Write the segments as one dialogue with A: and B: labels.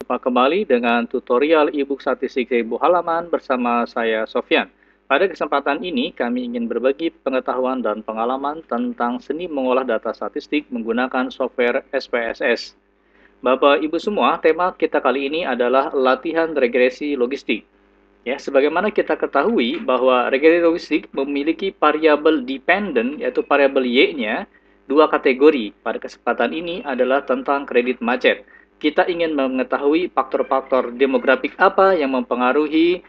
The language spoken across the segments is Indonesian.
A: Jumpa kembali dengan tutorial e-book statistik 1000 halaman bersama saya Sofyan. Pada kesempatan ini kami ingin berbagi pengetahuan dan pengalaman tentang seni mengolah data statistik menggunakan software SPSS. Bapak Ibu semua, tema kita kali ini adalah latihan regresi logistik. Ya, sebagaimana kita ketahui bahwa regresi logistik memiliki variabel dependent yaitu variabel Y-nya dua kategori. Pada kesempatan ini adalah tentang kredit macet. Kita ingin mengetahui faktor-faktor demografik apa yang mempengaruhi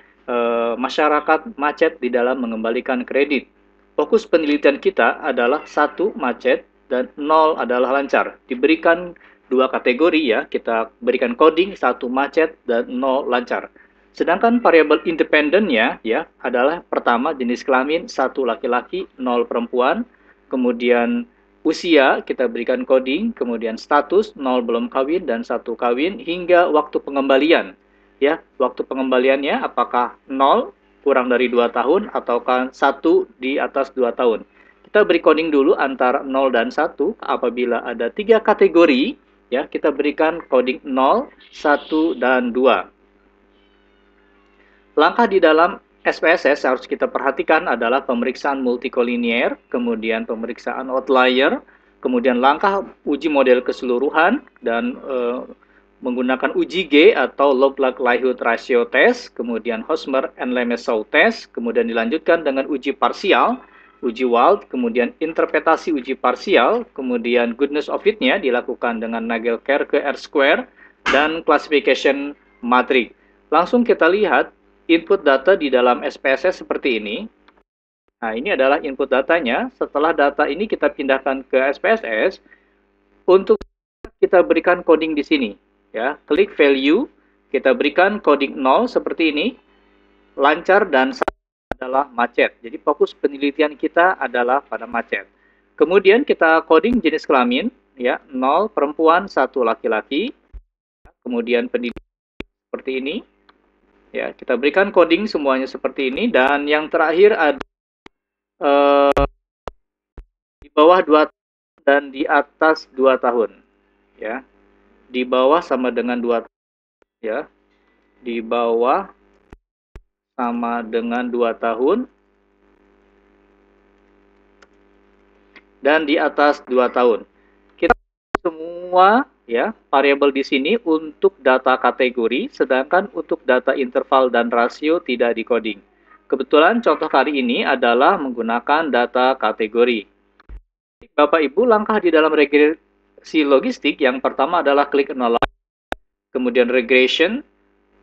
A: masyarakat macet di dalam mengembalikan kredit. Fokus penelitian kita adalah 1 macet dan 0 adalah lancar. Diberikan dua kategori ya, kita berikan coding 1 macet dan 0 lancar. Sedangkan variabel independennya ya adalah pertama jenis kelamin 1 laki-laki, 0 perempuan, kemudian usia kita berikan coding, kemudian status 0 belum kawin dan 1 kawin hingga waktu pengembalian. Ya, waktu pengembaliannya apakah 0 kurang dari 2 tahun ataukah 1 di atas 2 tahun. Kita beri coding dulu antara 0 dan 1 apabila ada 3 kategori ya, kita berikan coding 0, 1 dan 2. Langkah di dalam SPSS harus kita perhatikan adalah pemeriksaan multikolinier, kemudian pemeriksaan outlier, kemudian langkah uji model keseluruhan, dan menggunakan uji G atau log likelihood ratio test, kemudian Hosmer and Lemesow test, kemudian dilanjutkan dengan uji parsial, uji Wald, kemudian interpretasi uji parsial, kemudian goodness of fit-nya dilakukan dengan Nagelkerke R-square, dan classification matrix. Langsung kita lihat input data di dalam SPSS seperti ini. Nah, ini adalah input datanya. Setelah data ini kita pindahkan ke SPSS, untuk kita berikan coding di sini. Ya, klik value, kita berikan coding 0 seperti ini, lancar dan adalah macet. Jadi fokus penelitian kita adalah pada macet. Kemudian kita coding jenis kelamin, ya 0 perempuan, 1 laki-laki. Kemudian pendidikan seperti ini. Ya, kita berikan coding semuanya seperti ini, dan yang terakhir ada di bawah 2 tahun dan di atas 2 tahun. Ya. Di bawah sama dengan 2 tahun ya. Di bawah sama dengan 2 tahun dan di atas 2 tahun. Kita semua ya variabel di sini untuk data kategori, sedangkan untuk data interval dan rasio tidak di-coding. Kebetulan contoh kali ini adalah menggunakan data kategori. Bapak Ibu, langkah di dalam regresi logistik yang pertama adalah klik analyze, kemudian regression,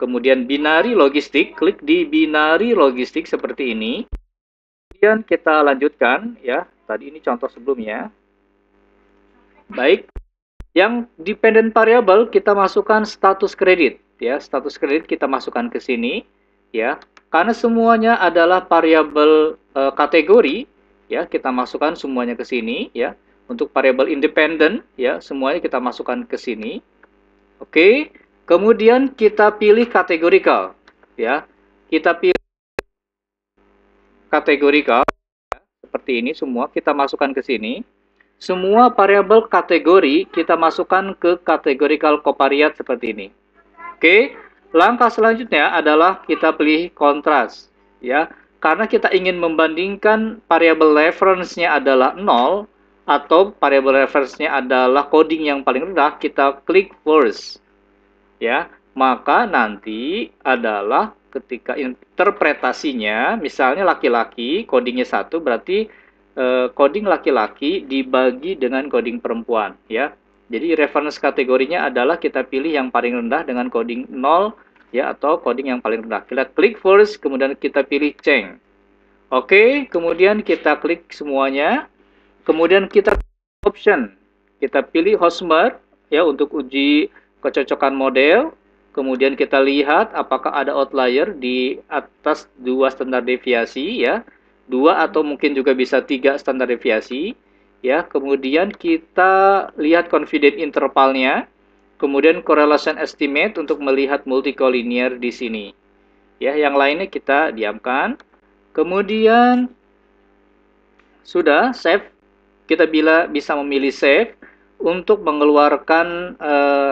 A: kemudian binary logistik, klik di binary logistik seperti ini. Kemudian kita lanjutkan ya, tadi ini contoh sebelumnya. Baik. Yang dependent variable kita masukkan status kredit ya, status kredit kita masukkan ke sini ya. Karena semuanya adalah variabel kategori ya, kita masukkan semuanya ke sini ya. Untuk variabel independent ya, semuanya kita masukkan ke sini. Oke. Kemudian kita pilih categorical ya. Kita pilih categorical ya, seperti ini semua kita masukkan ke sini. Semua variabel kategori kita masukkan ke categorical covariate seperti ini. Oke, langkah selanjutnya adalah kita pilih kontras ya. Karena kita ingin membandingkan variabel reference-nya adalah 0 atau variabel reference-nya adalah coding yang paling rendah, kita klik first. Ya, maka nanti adalah ketika interpretasinya misalnya laki-laki codingnya 1 berarti coding laki-laki dibagi dengan coding perempuan ya. Jadi reference kategorinya adalah kita pilih yang paling rendah dengan coding 0 ya, atau coding yang paling rendah. Kita klik first, kemudian kita pilih change. Oke, kemudian kita klik semuanya. Kemudian kita option. Kita pilih Hosmer ya untuk uji kecocokan model. Kemudian kita lihat apakah ada outlier di atas 2 standar deviasi ya. 2 atau mungkin juga bisa 3 standar deviasi ya. Kemudian kita lihat confidence intervalnya, kemudian correlation estimate untuk melihat multicollinear di sini ya. Yang lainnya kita diamkan. Kemudian sudah save, kita bisa memilih save untuk mengeluarkan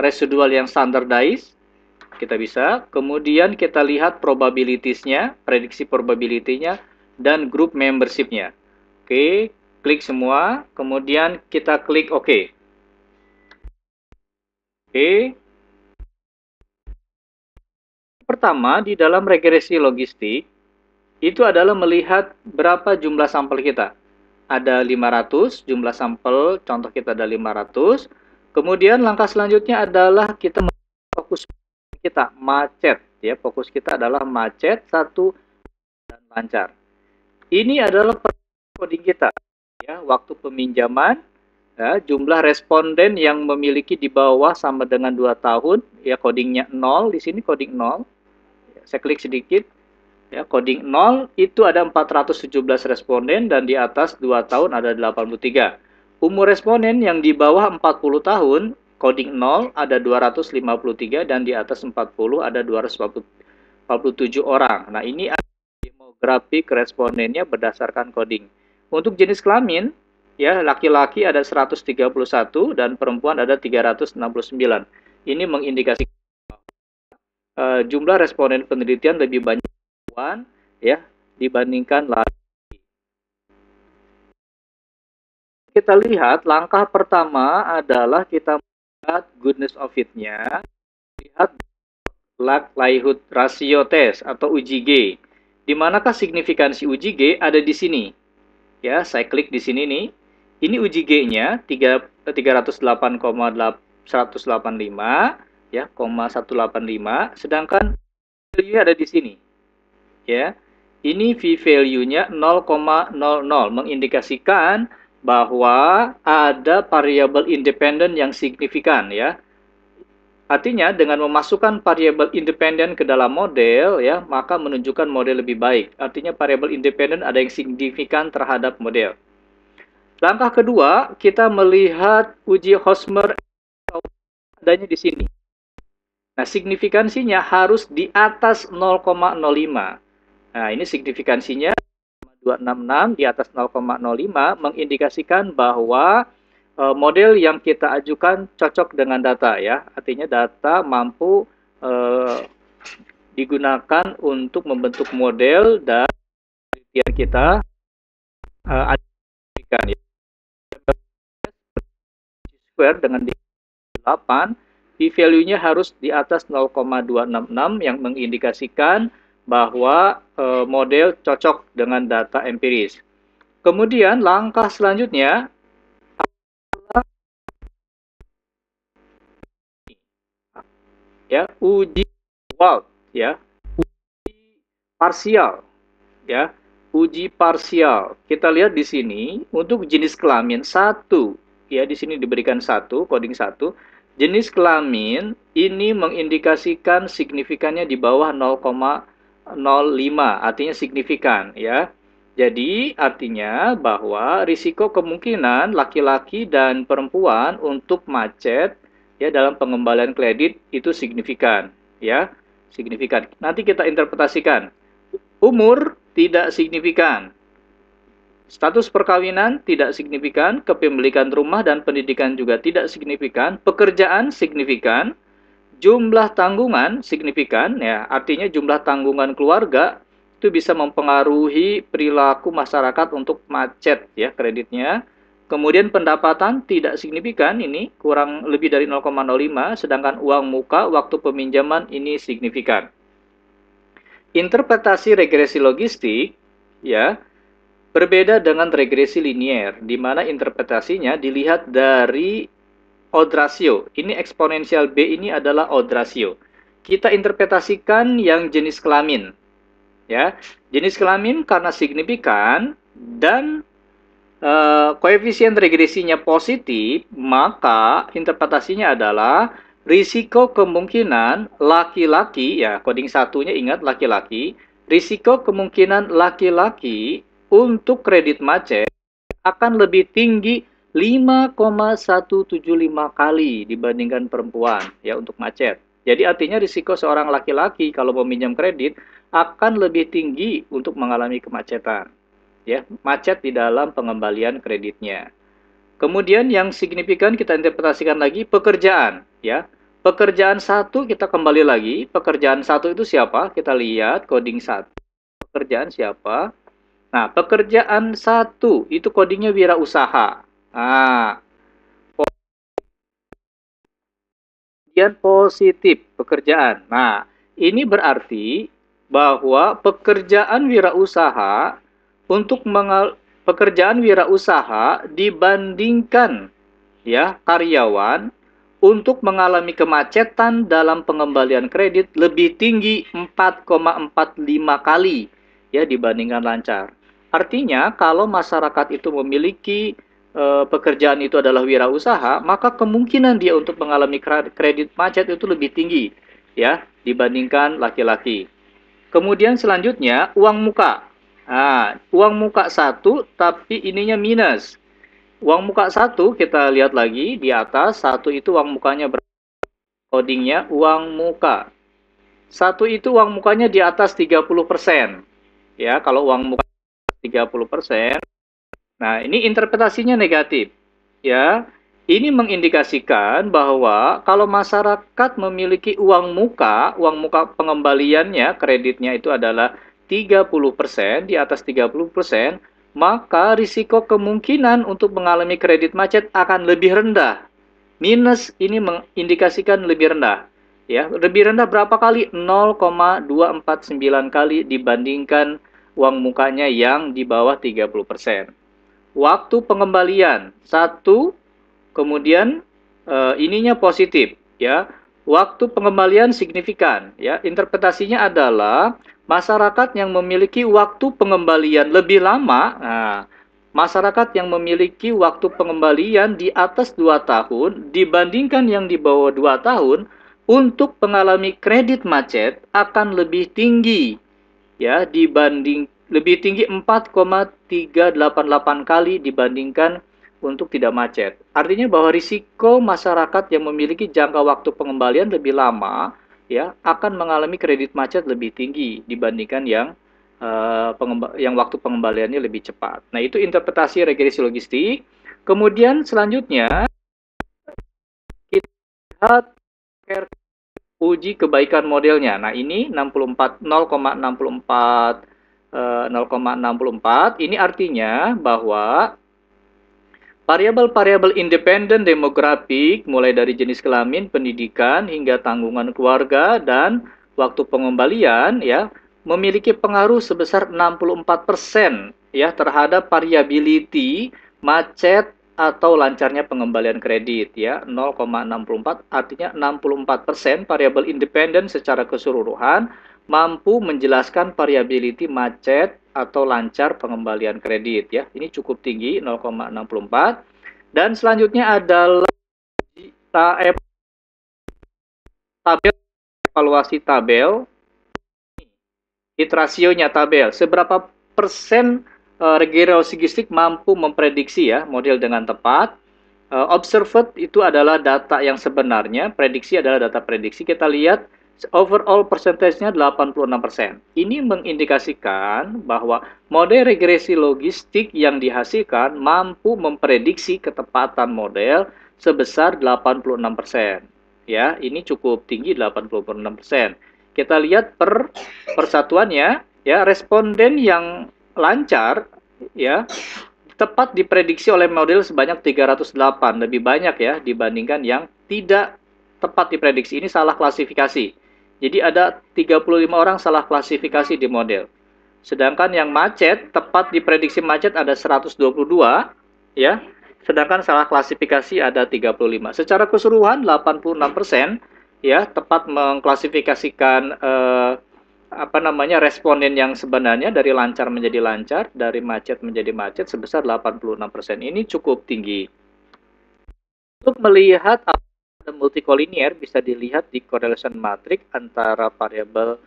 A: residual yang standardized kita bisa. Kemudian kita lihat probabilities-nya, prediksi probability-nya, dan group membership-nya. Oke, klik semua, kemudian kita klik OK. Oke. Pertama, di dalam regresi logistik, itu adalah melihat berapa jumlah sampel kita. Ada 500, jumlah sampel contoh kita ada 500. Kemudian langkah selanjutnya adalah kita fokus kita macet, ya. Fokus kita adalah macet, satu, dan lancar. Ini adalah coding kita, ya. Waktu peminjaman, ya, jumlah responden yang memiliki di bawah sama dengan 2 tahun, ya, codingnya 0, di sini coding 0. Saya klik sedikit, ya, coding 0 itu ada 417 responden dan di atas 2 tahun ada 83. Umur responden yang di bawah 40 tahun, coding 0 ada 253 dan di atas 40 ada 247 orang. Nah, ini demografik respondennya berdasarkan coding. Untuk jenis kelamin, ya, laki-laki ada 131 dan perempuan ada 369. Ini mengindikasikan jumlah responden penelitian lebih banyak perempuan, ya, dibandingkan laki. Kita lihat langkah pertama adalah kita melihat goodness of fit-nya, lihat likelihood ratio test atau UJG. Di manakah signifikansi UJG ada di sini? Ya, saya klik di sini nih. Ini UJG-nya 308,185 ya, 185, sedangkan value ada di sini. Ya. Ini v-value-nya 0,00 mengindikasikan bahwa ada variabel independen yang signifikan, ya. Artinya dengan memasukkan variabel independen ke dalam model, ya, maka menunjukkan model lebih baik. Artinya variabel independen ada yang signifikan terhadap model. Langkah kedua, kita melihat uji Hosmer adanya di sini. Nah, signifikansinya harus di atas 0,05. Nah, ini signifikansinya 266 di atas 0,05 mengindikasikan bahwa model yang kita ajukan cocok dengan data, ya. Artinya data mampu digunakan untuk membentuk model dan penelitian kita ajukan, ya. Square dengan 8, p-value-nya harus di atas 0,266 yang mengindikasikan bahwa model cocok dengan data empiris. Kemudian langkah selanjutnya adalah ya, uji WALT, ya, uji parsial, ya, uji parsial. Kita lihat di sini untuk jenis kelamin 1, ya, di sini diberikan 1, coding 1. Jenis kelamin ini mengindikasikan signifikannya di bawah 0,05, artinya signifikan, ya. Jadi artinya bahwa risiko kemungkinan laki-laki dan perempuan untuk macet, ya, dalam pengembalian kredit itu signifikan, ya, signifikan. Nanti kita interpretasikan. Umur tidak signifikan. Status perkawinan tidak signifikan, kepemilikan rumah dan pendidikan juga tidak signifikan, pekerjaan signifikan, jumlah tanggungan signifikan, ya, artinya jumlah tanggungan keluarga itu bisa mempengaruhi perilaku masyarakat untuk macet, ya, kreditnya. Kemudian pendapatan tidak signifikan, ini kurang lebih dari 0,05, sedangkan uang muka waktu peminjaman ini signifikan. Interpretasi regresi logistik, ya, berbeda dengan regresi linier, di mana interpretasinya dilihat dari odd ratio. Ini eksponensial B ini adalah odd ratio. Kita interpretasikan yang jenis kelamin. Ya, jenis kelamin karena signifikan dan koefisien regresinya positif, maka interpretasinya adalah risiko kemungkinan laki-laki, ya, coding satunya ingat laki-laki, risiko kemungkinan laki-laki untuk kredit macet akan lebih tinggi 5,175 kali dibandingkan perempuan, ya, untuk macet. Jadi artinya risiko seorang laki-laki kalau meminjam kredit akan lebih tinggi untuk mengalami kemacetan, ya, macet di dalam pengembalian kreditnya. Kemudian yang signifikan kita interpretasikan lagi pekerjaan, ya. Pekerjaan 1 kita kembali lagi. Pekerjaan 1 itu siapa? Kita lihat coding 1. Pekerjaan siapa? Nah, pekerjaan 1 itu codingnya wirausaha. Nah, kemudian positif pekerjaan. Nah, ini berarti bahwa pekerjaan wirausaha untuk pekerjaan wirausaha dibandingkan ya karyawan untuk mengalami kemacetan dalam pengembalian kredit lebih tinggi 4,45 kali ya dibandingkan lancar. Artinya kalau masyarakat itu memiliki pekerjaan itu adalah wirausaha, maka kemungkinan dia untuk mengalami kredit macet itu lebih tinggi ya dibandingkan laki-laki. Kemudian selanjutnya uang muka. Nah, uang muka 1 tapi ininya minus. Uang muka 1 kita lihat lagi di atas, 1 itu uang mukanya codingnya uang muka. 1 itu uang mukanya di atas 30%. Ya, kalau uang muka 30%. Nah, ini interpretasinya negatif. Ya, ini mengindikasikan bahwa kalau masyarakat memiliki uang muka pengembaliannya, kreditnya itu adalah 30%, di atas 30%, maka risiko kemungkinan untuk mengalami kredit macet akan lebih rendah. Minus ini mengindikasikan lebih rendah. Ya, lebih rendah berapa kali? 0,249 kali dibandingkan uang mukanya yang di bawah 30%. Waktu pengembalian 1, kemudian ininya positif ya. Waktu pengembalian signifikan ya. Interpretasinya adalah masyarakat yang memiliki waktu pengembalian lebih lama. Nah, masyarakat yang memiliki waktu pengembalian di atas 2 tahun dibandingkan yang di bawah 2 tahun untuk mengalami kredit macet akan lebih tinggi ya dibanding lebih tinggi 4,388 kali dibandingkan untuk tidak macet. Artinya bahwa risiko masyarakat yang memiliki jangka waktu pengembalian lebih lama ya akan mengalami kredit macet lebih tinggi dibandingkan yang waktu pengembaliannya lebih cepat. Nah, itu interpretasi regresi logistik. Kemudian selanjutnya kita lihat uji kebaikan modelnya. Nah, ini 0,64 ini artinya bahwa variabel-variabel independen demografik mulai dari jenis kelamin, pendidikan hingga tanggungan keluarga dan waktu pengembalian ya memiliki pengaruh sebesar 64% ya terhadap variability macet atau lancarnya pengembalian kredit ya 0,64 artinya 64% variabel independen secara keseluruhan mampu menjelaskan variability macet atau lancar pengembalian kredit ya. Ini cukup tinggi 0,64 dan selanjutnya adalah tabel evaluasi tabel hit rasionya tabel seberapa persen regenerasi logistik mampu memprediksi ya model dengan tepat. Observed itu adalah data yang sebenarnya, prediksi adalah data prediksi. Kita lihat overall persentasenya 86%. Ini mengindikasikan bahwa model regresi logistik yang dihasilkan mampu memprediksi ketepatan model sebesar 86%. Ya, ini cukup tinggi 86%. Kita lihat per persatuannya ya, responden yang lancar ya tepat diprediksi oleh model sebanyak 308, lebih banyak ya dibandingkan yang tidak tepat diprediksi. Ini salah klasifikasi. Jadi ada 35 orang salah klasifikasi di model. Sedangkan yang macet, tepat diprediksi macet ada 122 ya. Sedangkan salah klasifikasi ada 35. Secara keseluruhan 86% ya tepat mengklasifikasikan responden yang sebenarnya dari lancar menjadi lancar, dari macet menjadi macet sebesar 86%. Ini cukup tinggi. Untuk melihat ada multicollinear bisa dilihat di correlation matrix antara variabel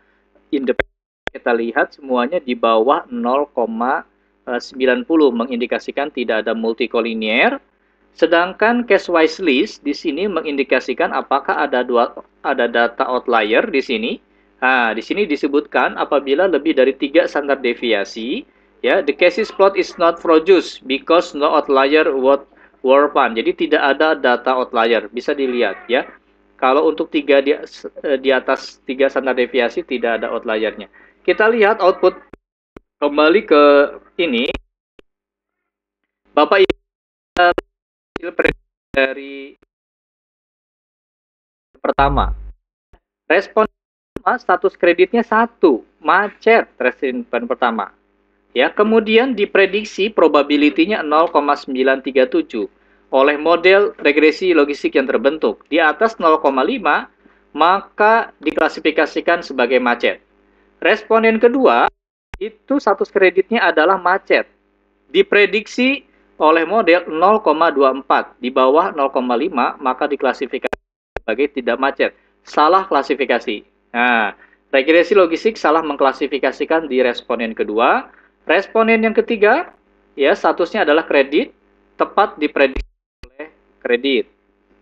A: independen. Kita lihat semuanya di bawah 0,90 mengindikasikan tidak ada multicollinear. Sedangkan case wise list di sini mengindikasikan apakah ada data outlier di sini. Nah, di sini disebutkan apabila lebih dari 3 standar deviasi, ya, the cases plot is not produced because no outlier were found. Jadi tidak ada data outlier, bisa dilihat ya. Kalau untuk di atas 3 standar deviasi tidak ada outliernya. Kita lihat output kembali ke ini. Bapak Ibu dari pertama. Respon status kreditnya 1, macet respon pertama. Ya, kemudian diprediksi probability-nya 0,937 oleh model regresi logistik yang terbentuk. Di atas 0,5 maka diklasifikasikan sebagai macet. Responden kedua itu status kreditnya adalah macet. Diprediksi oleh model 0,24, di bawah 0,5 maka diklasifikasi sebagai tidak macet. Salah klasifikasi. Nah, regresi logistik salah mengklasifikasikan di responden kedua. Responden yang ketiga, ya statusnya adalah kredit, tepat diprediksi oleh kredit.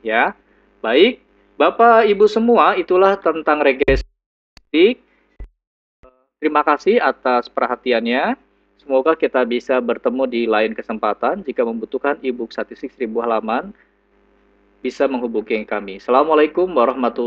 A: Ya, baik, Bapak Ibu semua, itulah tentang regresi logistik. Terima kasih atas perhatiannya. Semoga kita bisa bertemu di lain kesempatan. Jika membutuhkan e-book statistik 1000 halaman, bisa menghubungi kami. Assalamualaikum warahmatullahi wabarakatuh.